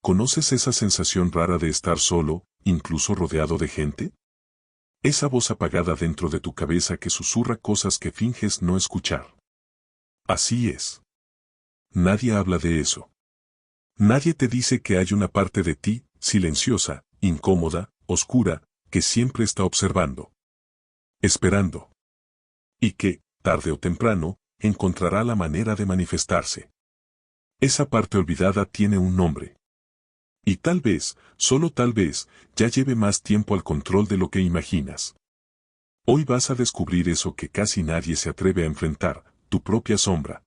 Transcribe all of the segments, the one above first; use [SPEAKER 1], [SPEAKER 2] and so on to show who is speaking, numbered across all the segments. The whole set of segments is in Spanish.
[SPEAKER 1] ¿Conoces esa sensación rara de estar solo, incluso rodeado de gente? Esa voz apagada dentro de tu cabeza que susurra cosas que finges no escuchar. Así es. Nadie habla de eso. Nadie te dice que hay una parte de ti, silenciosa, incómoda, oscura, que siempre está observando. Esperando. Y que, tarde o temprano, encontrará la manera de manifestarse. Esa parte olvidada tiene un nombre. Y tal vez, solo tal vez, ya lleve más tiempo al control de lo que imaginas. Hoy vas a descubrir eso que casi nadie se atreve a enfrentar, tu propia sombra.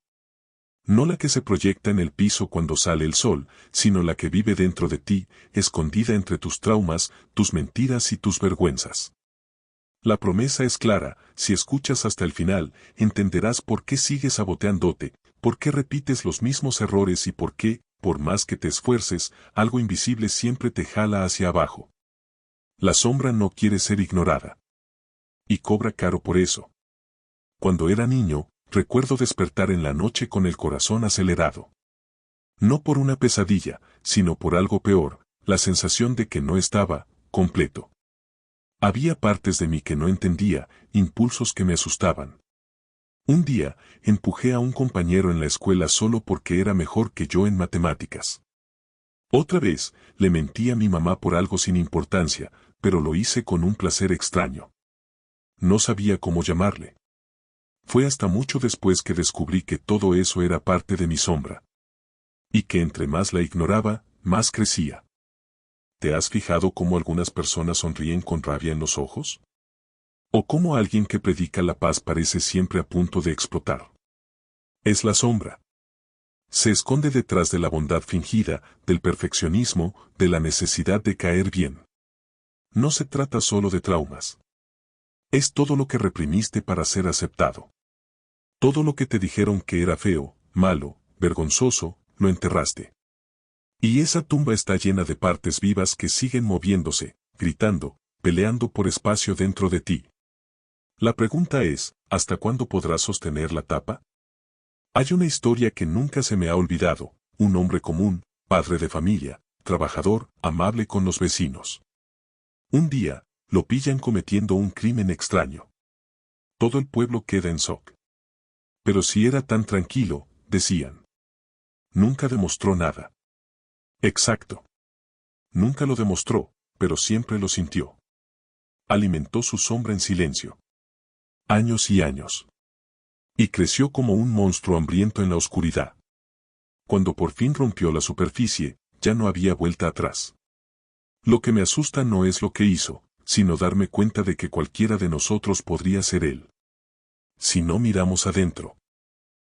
[SPEAKER 1] No la que se proyecta en el piso cuando sale el sol, sino la que vive dentro de ti, escondida entre tus traumas, tus mentiras y tus vergüenzas. La promesa es clara: si escuchas hasta el final, entenderás por qué sigues saboteándote, por qué repites los mismos errores y por qué, por más que te esfuerces, algo invisible siempre te jala hacia abajo. La sombra no quiere ser ignorada. Y cobra caro por eso. Cuando era niño, recuerdo despertar en la noche con el corazón acelerado. No por una pesadilla, sino por algo peor, la sensación de que no estaba completo. Había partes de mí que no entendía, impulsos que me asustaban. Un día, empujé a un compañero en la escuela solo porque era mejor que yo en matemáticas. Otra vez, le mentí a mi mamá por algo sin importancia, pero lo hice con un placer extraño. No sabía cómo llamarle. Fue hasta mucho después que descubrí que todo eso era parte de mi sombra. Y que entre más la ignoraba, más crecía. ¿Te has fijado cómo algunas personas sonríen con rabia en los ojos? ¿O cómo alguien que predica la paz parece siempre a punto de explotar? Es la sombra. Se esconde detrás de la bondad fingida, del perfeccionismo, de la necesidad de caer bien. No se trata solo de traumas. Es todo lo que reprimiste para ser aceptado. Todo lo que te dijeron que era feo, malo, vergonzoso, lo enterraste. Y esa tumba está llena de partes vivas que siguen moviéndose, gritando, peleando por espacio dentro de ti. La pregunta es, ¿hasta cuándo podrás sostener la tapa? Hay una historia que nunca se me ha olvidado: un hombre común, padre de familia, trabajador, amable con los vecinos. Un día, lo pillan cometiendo un crimen extraño. Todo el pueblo queda en shock. Pero si era tan tranquilo, decían. Nunca demostró nada. Exacto. Nunca lo demostró, pero siempre lo sintió. Alimentó su sombra en silencio. Años y años. Y creció como un monstruo hambriento en la oscuridad. Cuando por fin rompió la superficie, ya no había vuelta atrás. Lo que me asusta no es lo que hizo, sino darme cuenta de que cualquiera de nosotros podría ser él. Si no miramos adentro.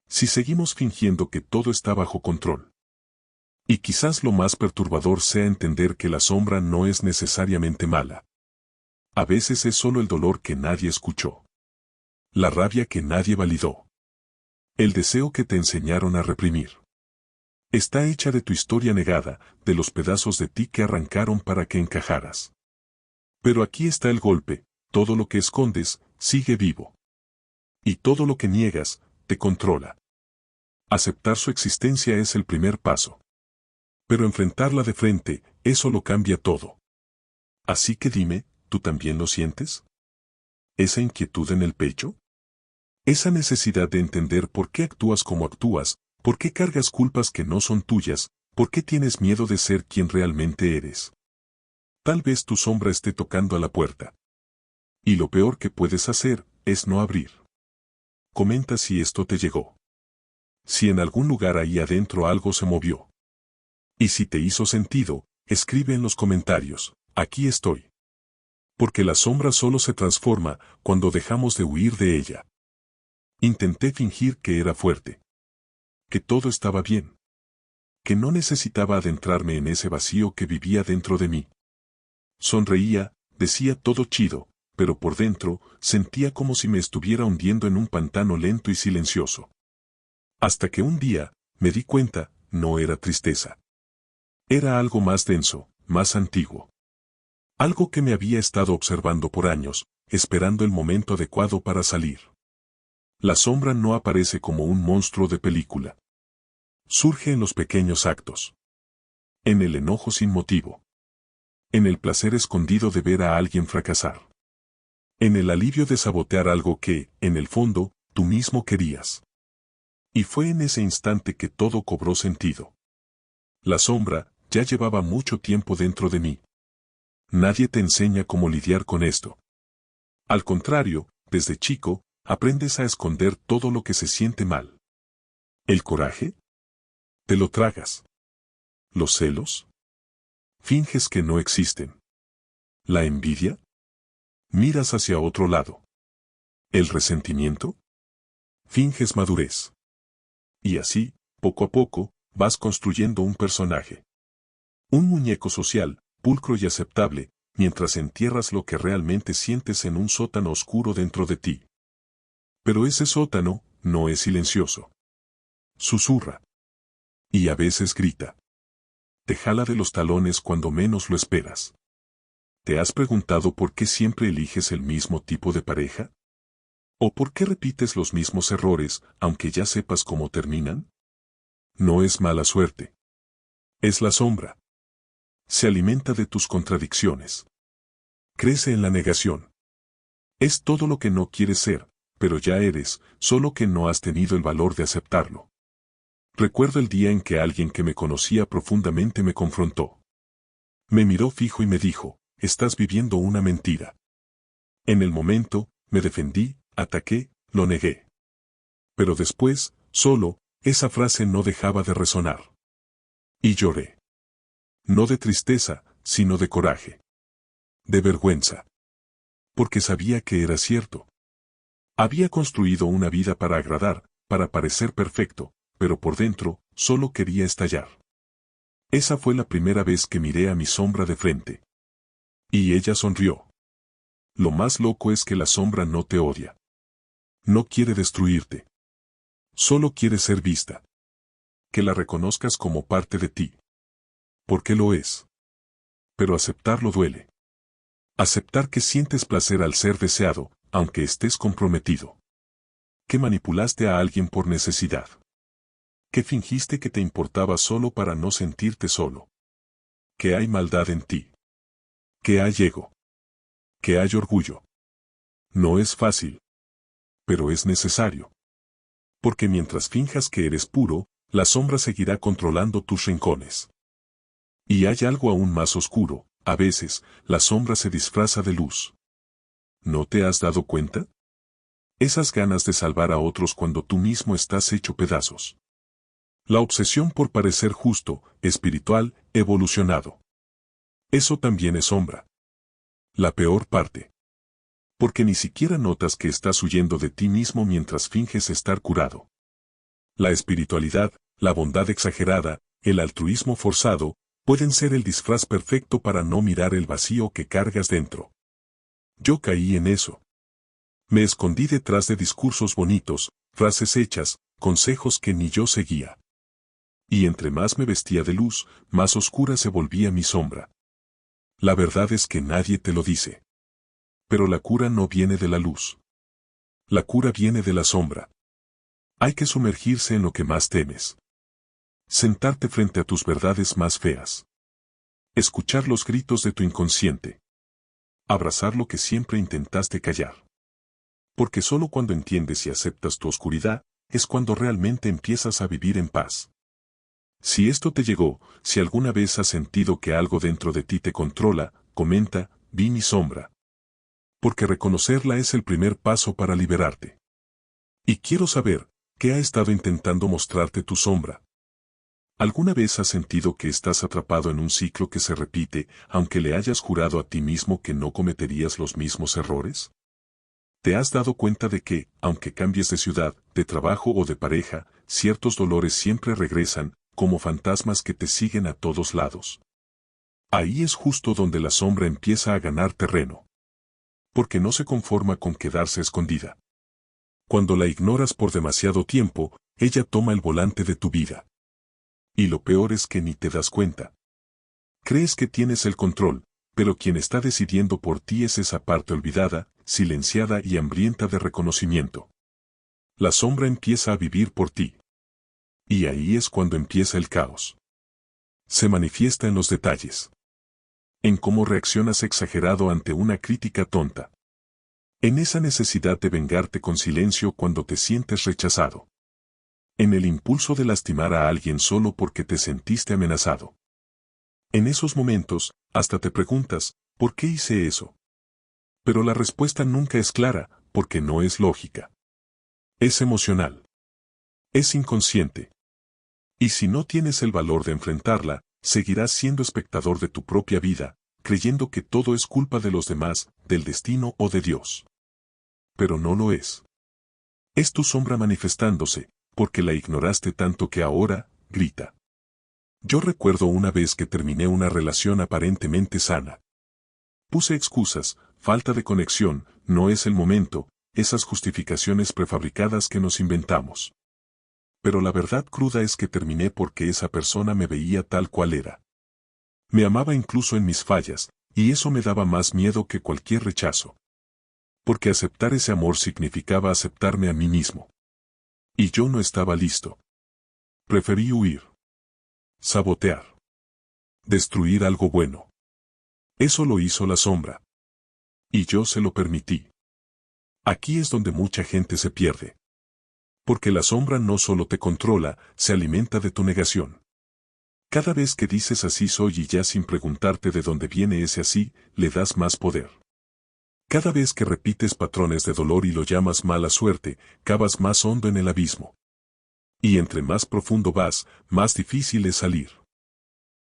[SPEAKER 1] Si seguimos fingiendo que todo está bajo control. Y quizás lo más perturbador sea entender que la sombra no es necesariamente mala. A veces es solo el dolor que nadie escuchó. La rabia que nadie validó. El deseo que te enseñaron a reprimir. Está hecha de tu historia negada, de los pedazos de ti que arrancaron para que encajaras. Pero aquí está el golpe: todo lo que escondes, sigue vivo. Y todo lo que niegas, te controla. Aceptar su existencia es el primer paso. Pero enfrentarla de frente, eso lo cambia todo. Así que dime, ¿tú también lo sientes? ¿Esa inquietud en el pecho? Esa necesidad de entender por qué actúas como actúas, por qué cargas culpas que no son tuyas, por qué tienes miedo de ser quien realmente eres. Tal vez tu sombra esté tocando a la puerta. Y lo peor que puedes hacer es no abrir. Comenta si esto te llegó. Si en algún lugar ahí adentro algo se movió. Y si te hizo sentido, escribe en los comentarios: aquí estoy. Porque la sombra solo se transforma cuando dejamos de huir de ella. Intenté fingir que era fuerte. Que todo estaba bien. Que no necesitaba adentrarme en ese vacío que vivía dentro de mí. Sonreía, decía todo chido, pero por dentro sentía como si me estuviera hundiendo en un pantano lento y silencioso. Hasta que un día, me di cuenta, no era tristeza. Era algo más denso, más antiguo. Algo que me había estado observando por años, esperando el momento adecuado para salir. La sombra no aparece como un monstruo de película. Surge en los pequeños actos. En el enojo sin motivo. En el placer escondido de ver a alguien fracasar. En el alivio de sabotear algo que, en el fondo, tú mismo querías. Y fue en ese instante que todo cobró sentido. La sombra ya llevaba mucho tiempo dentro de mí. Nadie te enseña cómo lidiar con esto. Al contrario, desde chico, aprendes a esconder todo lo que se siente mal. ¿El coraje? Te lo tragas. ¿Los celos? Finges que no existen. ¿La envidia? Miras hacia otro lado. ¿El resentimiento? Finges madurez. Y así, poco a poco, vas construyendo un personaje. Un muñeco social, pulcro y aceptable, mientras entierras lo que realmente sientes en un sótano oscuro dentro de ti. Pero ese sótano no es silencioso. Susurra. Y a veces grita. Te jala de los talones cuando menos lo esperas. ¿Te has preguntado por qué siempre eliges el mismo tipo de pareja? ¿O por qué repites los mismos errores, aunque ya sepas cómo terminan? No es mala suerte. Es la sombra. Se alimenta de tus contradicciones. Crece en la negación. Es todo lo que no quieres ser, pero ya eres, solo que no has tenido el valor de aceptarlo. Recuerdo el día en que alguien que me conocía profundamente me confrontó. Me miró fijo y me dijo, estás viviendo una mentira. En el momento, me defendí, ataqué, lo negué. Pero después, solo, esa frase no dejaba de resonar. Y lloré. No de tristeza, sino de coraje. De vergüenza. Porque sabía que era cierto. Había construido una vida para agradar, para parecer perfecto, pero por dentro, solo quería estallar. Esa fue la primera vez que miré a mi sombra de frente. Y ella sonrió. Lo más loco es que la sombra no te odia. No quiere destruirte. Solo quiere ser vista. Que la reconozcas como parte de ti. Porque lo es. Pero aceptarlo duele. Aceptar que sientes placer al ser deseado, aunque estés comprometido. Que manipulaste a alguien por necesidad. Que fingiste que te importaba solo para no sentirte solo. Que hay maldad en ti. Que hay ego. Que hay orgullo. No es fácil. Pero es necesario. Porque mientras finjas que eres puro, la sombra seguirá controlando tus rincones. Y hay algo aún más oscuro, a veces, la sombra se disfraza de luz. ¿No te has dado cuenta? Esas ganas de salvar a otros cuando tú mismo estás hecho pedazos. La obsesión por parecer justo, espiritual, evolucionado. Eso también es sombra. La peor parte. Porque ni siquiera notas que estás huyendo de ti mismo mientras finges estar curado. La espiritualidad, la bondad exagerada, el altruismo forzado, pueden ser el disfraz perfecto para no mirar el vacío que cargas dentro. Yo caí en eso. Me escondí detrás de discursos bonitos, frases hechas, consejos que ni yo seguía. Y entre más me vestía de luz, más oscura se volvía mi sombra. La verdad es que nadie te lo dice. Pero la cura no viene de la luz. La cura viene de la sombra. Hay que sumergirse en lo que más temes. Sentarte frente a tus verdades más feas. Escuchar los gritos de tu inconsciente. Abrazar lo que siempre intentaste callar. Porque solo cuando entiendes y aceptas tu oscuridad, es cuando realmente empiezas a vivir en paz. Si esto te llegó, si alguna vez has sentido que algo dentro de ti te controla, comenta, vi mi sombra. Porque reconocerla es el primer paso para liberarte. Y quiero saber, ¿qué ha estado intentando mostrarte tu sombra? ¿Alguna vez has sentido que estás atrapado en un ciclo que se repite, aunque le hayas jurado a ti mismo que no cometerías los mismos errores? ¿Te has dado cuenta de que, aunque cambies de ciudad, de trabajo o de pareja, ciertos dolores siempre regresan, como fantasmas que te siguen a todos lados? Ahí es justo donde la sombra empieza a ganar terreno. Porque no se conforma con quedarse escondida. Cuando la ignoras por demasiado tiempo, ella toma el volante de tu vida. Y lo peor es que ni te das cuenta. Crees que tienes el control, pero quien está decidiendo por ti es esa parte olvidada, silenciada y hambrienta de reconocimiento. La sombra empieza a vivir por ti. Y ahí es cuando empieza el caos. Se manifiesta en los detalles. En cómo reaccionas exagerado ante una crítica tonta. En esa necesidad de vengarte con silencio cuando te sientes rechazado. En el impulso de lastimar a alguien solo porque te sentiste amenazado. En esos momentos, hasta te preguntas, ¿por qué hice eso? Pero la respuesta nunca es clara, porque no es lógica. Es emocional. Es inconsciente. Y si no tienes el valor de enfrentarla, seguirás siendo espectador de tu propia vida, creyendo que todo es culpa de los demás, del destino o de Dios. Pero no lo es. Es tu sombra manifestándose, porque la ignoraste tanto que ahora, grita. Yo recuerdo una vez que terminé una relación aparentemente sana. Puse excusas, falta de conexión, no es el momento, esas justificaciones prefabricadas que nos inventamos. Pero la verdad cruda es que terminé porque esa persona me veía tal cual era. Me amaba incluso en mis fallas, y eso me daba más miedo que cualquier rechazo. Porque aceptar ese amor significaba aceptarme a mí mismo. Y yo no estaba listo. Preferí huir. Sabotear. Destruir algo bueno. Eso lo hizo la sombra. Y yo se lo permití. Aquí es donde mucha gente se pierde. Porque la sombra no solo te controla, se alimenta de tu negación. Cada vez que dices así soy y ya sin preguntarte de dónde viene ese así, le das más poder. Cada vez que repites patrones de dolor y lo llamas mala suerte, cavas más hondo en el abismo. Y entre más profundo vas, más difícil es salir.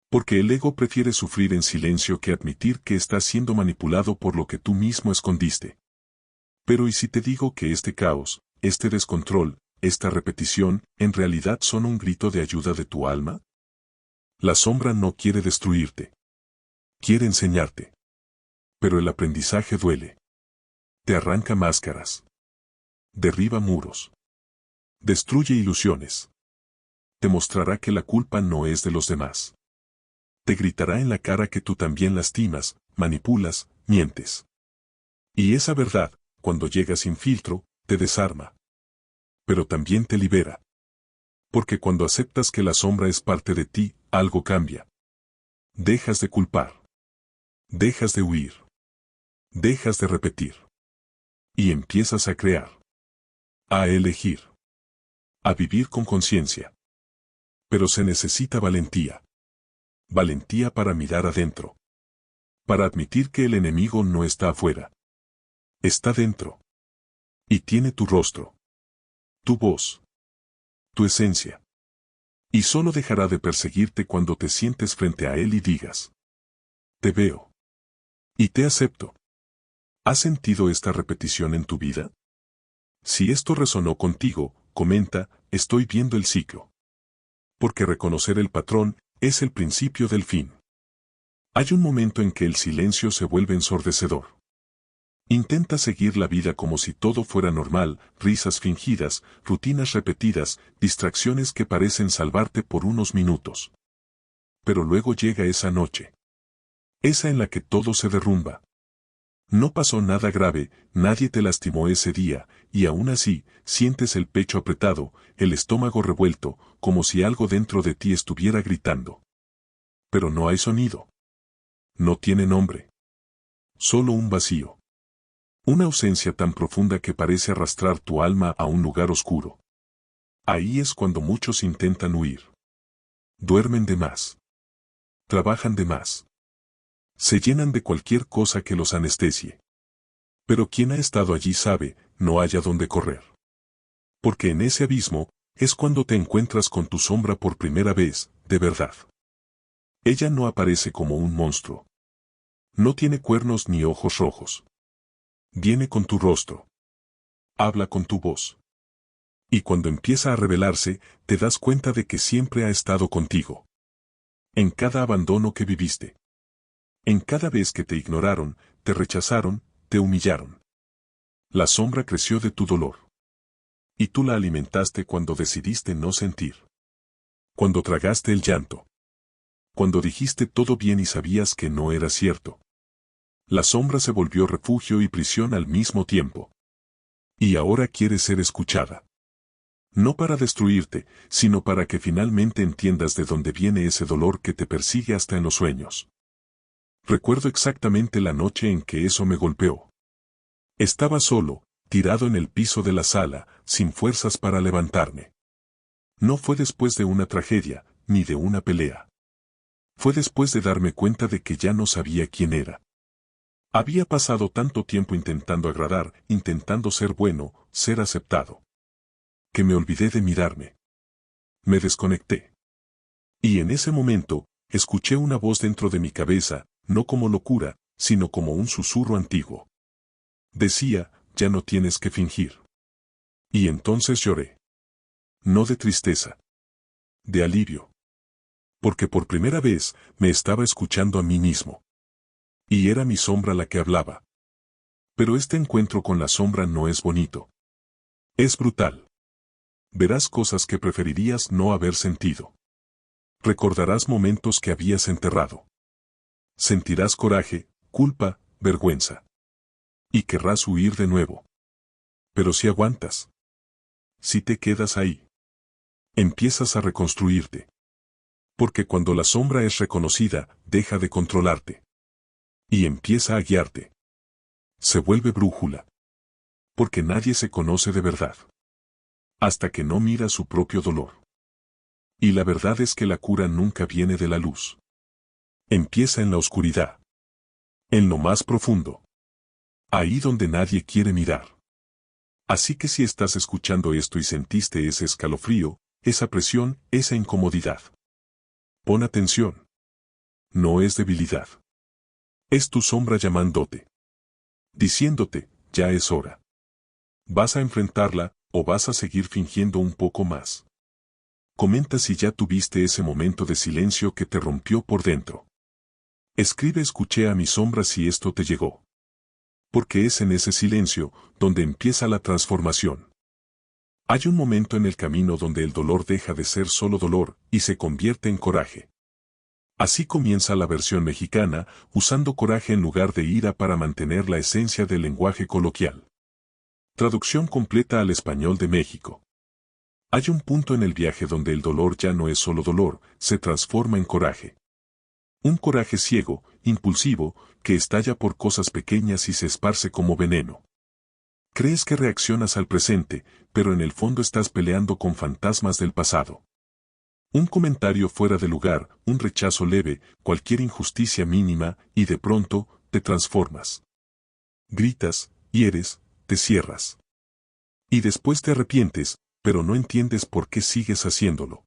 [SPEAKER 1] Porque el ego prefiere sufrir en silencio que admitir que estás siendo manipulado por lo que tú mismo escondiste. Pero ¿y si te digo que este caos, este descontrol, esta repetición, en realidad son un grito de ayuda de tu alma? La sombra no quiere destruirte. Quiere enseñarte. Pero el aprendizaje duele. Te arranca máscaras. Derriba muros. Destruye ilusiones. Te mostrará que la culpa no es de los demás. Te gritará en la cara que tú también lastimas, manipulas, mientes. Y esa verdad, cuando llega sin filtro, te desarma. Pero también te libera. Porque cuando aceptas que la sombra es parte de ti, algo cambia. Dejas de culpar. Dejas de huir. Dejas de repetir. Y empiezas a crear. A elegir. A vivir con conciencia. Pero se necesita valentía. Valentía para mirar adentro. Para admitir que el enemigo no está afuera. Está dentro. Y tiene tu rostro. Tu voz. Tu esencia. Y solo dejará de perseguirte cuando te sientes frente a él y digas: te veo. Y te acepto. ¿Has sentido esta repetición en tu vida? Si esto resonó contigo, comenta: estoy viendo el ciclo. Porque reconocer el patrón es el principio del fin. Hay un momento en que el silencio se vuelve ensordecedor. Intenta seguir la vida como si todo fuera normal, risas fingidas, rutinas repetidas, distracciones que parecen salvarte por unos minutos. Pero luego llega esa noche. Esa en la que todo se derrumba. No pasó nada grave, nadie te lastimó ese día, y aún así, sientes el pecho apretado, el estómago revuelto, como si algo dentro de ti estuviera gritando. Pero no hay sonido. No tiene nombre. Solo un vacío. Una ausencia tan profunda que parece arrastrar tu alma a un lugar oscuro. Ahí es cuando muchos intentan huir. Duermen de más. Trabajan de más. Se llenan de cualquier cosa que los anestesie. Pero quien ha estado allí sabe, no hay a dónde correr. Porque en ese abismo, es cuando te encuentras con tu sombra por primera vez, de verdad. Ella no aparece como un monstruo. No tiene cuernos ni ojos rojos. Viene con tu rostro. Habla con tu voz. Y cuando empieza a revelarse, te das cuenta de que siempre ha estado contigo. En cada abandono que viviste. En cada vez que te ignoraron, te rechazaron, te humillaron. La sombra creció de tu dolor. Y tú la alimentaste cuando decidiste no sentir. Cuando tragaste el llanto. Cuando dijiste todo bien y sabías que no era cierto. La sombra se volvió refugio y prisión al mismo tiempo. Y ahora quiere ser escuchada. No para destruirte, sino para que finalmente entiendas de dónde viene ese dolor que te persigue hasta en los sueños. Recuerdo exactamente la noche en que eso me golpeó. Estaba solo, tirado en el piso de la sala, sin fuerzas para levantarme. No fue después de una tragedia, ni de una pelea. Fue después de darme cuenta de que ya no sabía quién era. Había pasado tanto tiempo intentando agradar, intentando ser bueno, ser aceptado, que me olvidé de mirarme. Me desconecté. Y en ese momento, escuché una voz dentro de mi cabeza, no como locura, sino como un susurro antiguo. Decía, ya no tienes que fingir. Y entonces lloré. No de tristeza. De alivio. Porque por primera vez me estaba escuchando a mí mismo. Y era mi sombra la que hablaba. Pero este encuentro con la sombra no es bonito. Es brutal. Verás cosas que preferirías no haber sentido. Recordarás momentos que habías enterrado. Sentirás coraje, culpa, vergüenza. Y querrás huir de nuevo. Pero si aguantas. Si te quedas ahí. Empiezas a reconstruirte. Porque cuando la sombra es reconocida, deja de controlarte. Y empieza a guiarte. Se vuelve brújula. Porque nadie se conoce de verdad. Hasta que no mira su propio dolor. Y la verdad es que la cura nunca viene de la luz. Empieza en la oscuridad. En lo más profundo. Ahí donde nadie quiere mirar. Así que si estás escuchando esto y sentiste ese escalofrío, esa presión, esa incomodidad. Pon atención. No es debilidad. Es tu sombra llamándote. Diciéndote, ya es hora. ¿Vas a enfrentarla, o vas a seguir fingiendo un poco más? Comenta si ya tuviste ese momento de silencio que te rompió por dentro. Escribe escuché a mi sombra si esto te llegó. Porque es en ese silencio donde empieza la transformación. Hay un momento en el camino donde el dolor deja de ser solo dolor y se convierte en coraje. Así comienza la versión mexicana, usando coraje en lugar de ira para mantener la esencia del lenguaje coloquial. Traducción completa al español de México. Hay un punto en el viaje donde el dolor ya no es solo dolor, se transforma en coraje. Un coraje ciego, impulsivo, que estalla por cosas pequeñas y se esparce como veneno. Crees que reaccionas al presente, pero en el fondo estás peleando con fantasmas del pasado. Un comentario fuera de lugar, un rechazo leve, cualquier injusticia mínima, y de pronto, te transformas. Gritas, hieres, te cierras. Y después te arrepientes, pero no entiendes por qué sigues haciéndolo.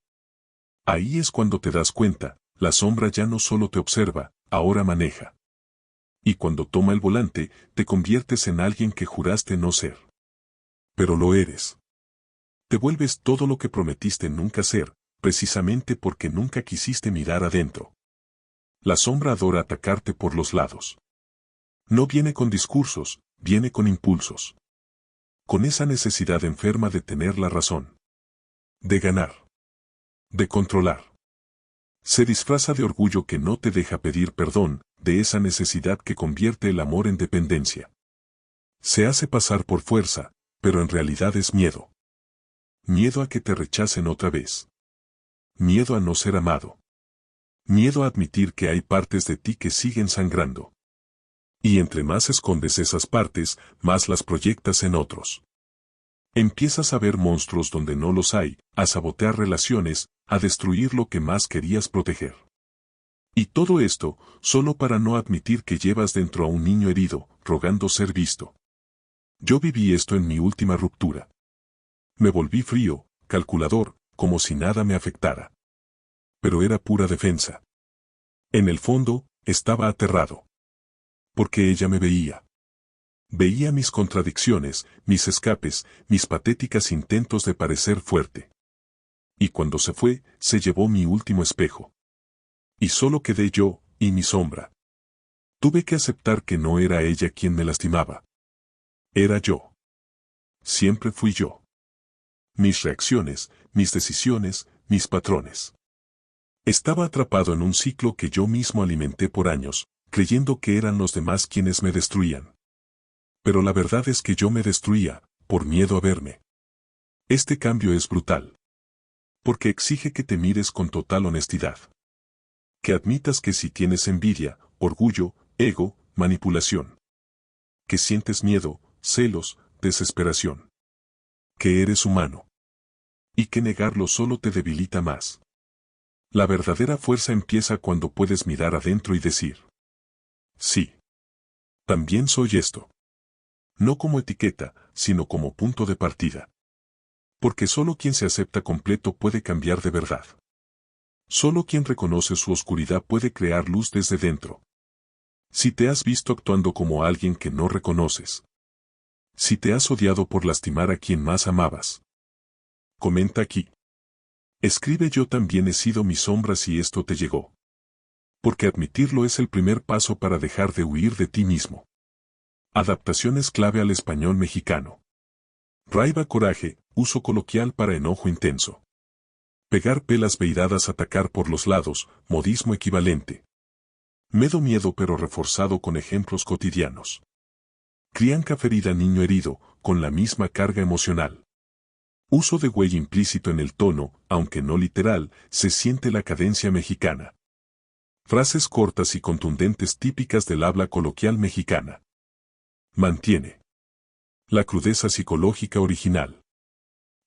[SPEAKER 1] Ahí es cuando te das cuenta, la sombra ya no solo te observa, ahora maneja. Y cuando toma el volante, te conviertes en alguien que juraste no ser. Pero lo eres. Te vuelves todo lo que prometiste nunca ser, precisamente porque nunca quisiste mirar adentro. La sombra adora atacarte por los lados. No viene con discursos, viene con impulsos. Con esa necesidad enferma de tener la razón. De ganar. De controlar. Se disfraza de orgullo que no te deja pedir perdón, de esa necesidad que convierte el amor en dependencia. Se hace pasar por fuerza, pero en realidad es miedo. Miedo a que te rechacen otra vez. Miedo a no ser amado. Miedo a admitir que hay partes de ti que siguen sangrando. Y entre más escondes esas partes, más las proyectas en otros. Empiezas a ver monstruos donde no los hay, a sabotear relaciones, a destruir lo que más querías proteger. Y todo esto, solo para no admitir que llevas dentro a un niño herido, rogando ser visto. Yo viví esto en mi última ruptura. Me volví frío, calculador, como si nada me afectara. Pero era pura defensa. En el fondo, estaba aterrado. Porque ella me veía. Veía mis contradicciones, mis escapes, mis patéticas intentos de parecer fuerte. Y cuando se fue, se llevó mi último espejo. Y solo quedé yo, y mi sombra. Tuve que aceptar que no era ella quien me lastimaba. Era yo. Siempre fui yo. Mis reacciones, mis decisiones, mis patrones. Estaba atrapado en un ciclo que yo mismo alimenté por años, creyendo que eran los demás quienes me destruían. Pero la verdad es que yo me destruía, por miedo a verme. Este cambio es brutal. Porque exige que te mires con total honestidad. Que admitas que si tienes envidia, orgullo, ego, manipulación. Que sientes miedo, celos, desesperación. Que eres humano. Y que negarlo solo te debilita más. La verdadera fuerza empieza cuando puedes mirar adentro y decir: sí. También soy esto. No como etiqueta, sino como punto de partida. Porque solo quien se acepta completo puede cambiar de verdad. Solo quien reconoce su oscuridad puede crear luz desde dentro. Si te has visto actuando como alguien que no reconoces. Si te has odiado por lastimar a quien más amabas. Comenta aquí. Escribe: yo también he sido mi sombra si esto te llegó. Porque admitirlo es el primer paso para dejar de huir de ti mismo. Adaptaciones clave al español mexicano. Raiva: coraje, uso coloquial para enojo intenso. Pegar: pelas veiradas, atacar por los lados, modismo equivalente. Medo: miedo pero reforzado con ejemplos cotidianos. Crianca: ferida, niño herido, con la misma carga emocional. Uso de güey implícito en el tono, aunque no literal, se siente la cadencia mexicana. Frases cortas y contundentes típicas del habla coloquial mexicana. Mantiene. La crudeza psicológica original.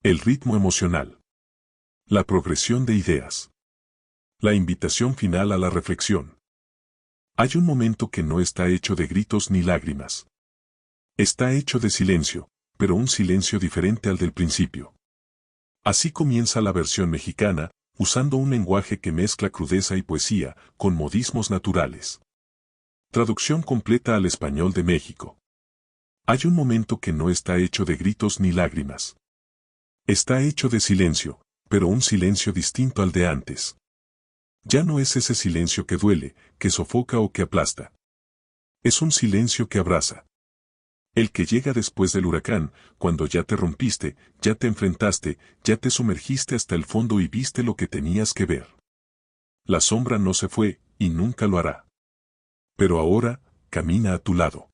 [SPEAKER 1] El ritmo emocional. La progresión de ideas. La invitación final a la reflexión. Hay un momento que no está hecho de gritos ni lágrimas. Está hecho de silencio, pero un silencio diferente al del principio. Así comienza la versión mexicana, usando un lenguaje que mezcla crudeza y poesía, con modismos naturales. Traducción completa al español de México. Hay un momento que no está hecho de gritos ni lágrimas. Está hecho de silencio, pero un silencio distinto al de antes. Ya no es ese silencio que duele, que sofoca o que aplasta. Es un silencio que abraza. El que llega después del huracán, cuando ya te rompiste, ya te enfrentaste, ya te sumergiste hasta el fondo y viste lo que tenías que ver. La sombra no se fue, y nunca lo hará. Pero ahora, camina a tu lado.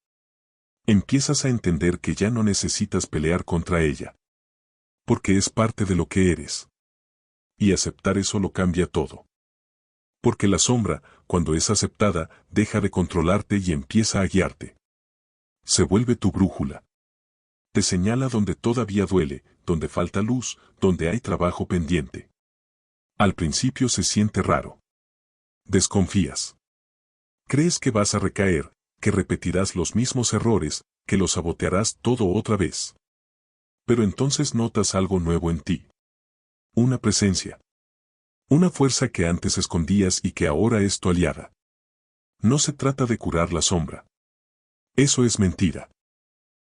[SPEAKER 1] Empiezas a entender que ya no necesitas pelear contra ella. Porque es parte de lo que eres. Y aceptar eso lo cambia todo. Porque la sombra, cuando es aceptada, deja de controlarte y empieza a guiarte. Se vuelve tu brújula. Te señala donde todavía duele, donde falta luz, donde hay trabajo pendiente. Al principio se siente raro. Desconfías. Crees que vas a recaer, que repetirás los mismos errores, que lo sabotearás todo otra vez. Pero entonces notas algo nuevo en ti. Una presencia. Una fuerza que antes escondías y que ahora es tu aliada. No se trata de curar la sombra. Eso es mentira.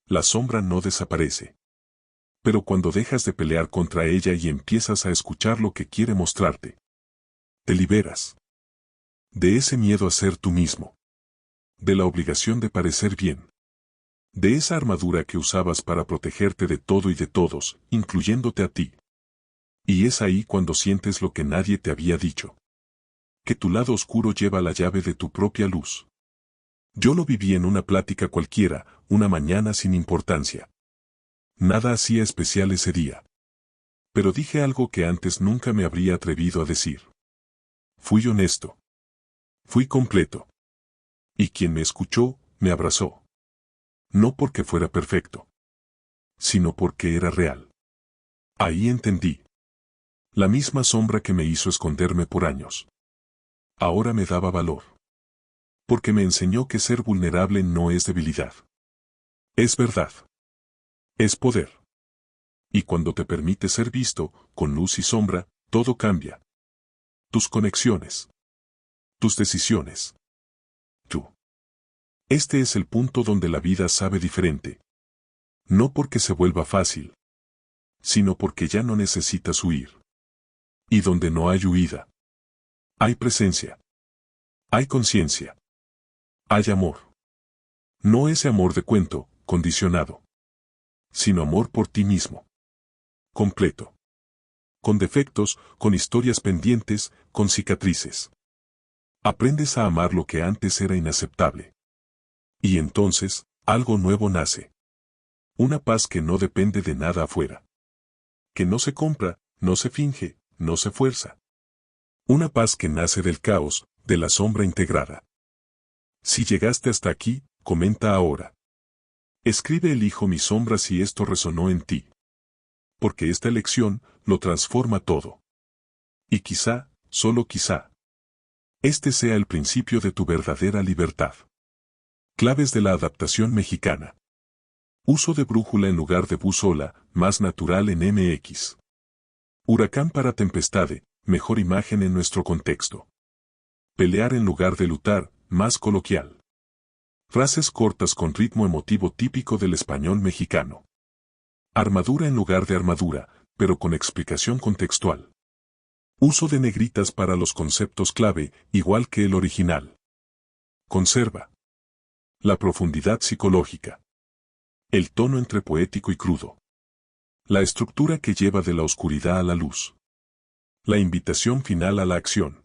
[SPEAKER 1] La sombra no desaparece. Pero cuando dejas de pelear contra ella y empiezas a escuchar lo que quiere mostrarte, te liberas. De ese miedo a ser tú mismo. De la obligación de parecer bien. De esa armadura que usabas para protegerte de todo y de todos, incluyéndote a ti. Y es ahí cuando sientes lo que nadie te había dicho. Que tu lado oscuro lleva la llave de tu propia luz. Yo lo viví en una plática cualquiera, una mañana sin importancia. Nada hacía especial ese día. Pero dije algo que antes nunca me habría atrevido a decir. Fui honesto. Fui completo. Y quien me escuchó, me abrazó. No porque fuera perfecto. Sino porque era real. Ahí entendí. La misma sombra que me hizo esconderme por años. Ahora me daba valor. Porque me enseñó que ser vulnerable no es debilidad. Es verdad. Es poder. Y cuando te permites ser visto, con luz y sombra, todo cambia. Tus conexiones. Tus decisiones. Tú. Este es el punto donde la vida sabe diferente. No porque se vuelva fácil, sino porque ya no necesitas huir. Y donde no hay huida, hay presencia. Hay conciencia. Hay amor. No ese amor de cuento, condicionado. Sino amor por ti mismo. Completo. Con defectos, con historias pendientes, con cicatrices. Aprendes a amar lo que antes era inaceptable. Y entonces, algo nuevo nace. Una paz que no depende de nada afuera. que no se compra, no se finge, no se fuerza. Una paz que nace del caos, de la sombra integrada. Si llegaste hasta aquí, comenta ahora. Escribe elijo mi sombra si esto resonó en ti. Porque esta elección lo transforma todo. Y quizá, solo quizá, este sea el principio de tu verdadera libertad. Claves de la adaptación mexicana. Uso de brújula en lugar de bússola, más natural en MX. Huracán para tempestade, mejor imagen en nuestro contexto. Pelear en lugar de lutar, más coloquial. Frases cortas con ritmo emotivo típico del español mexicano. Armadura en lugar de armadura, pero con explicación contextual. Uso de negritas para los conceptos clave, igual que el original. Conserva. La profundidad psicológica. El tono entre poético y crudo. La estructura que lleva de la oscuridad a la luz. La invitación final a la acción.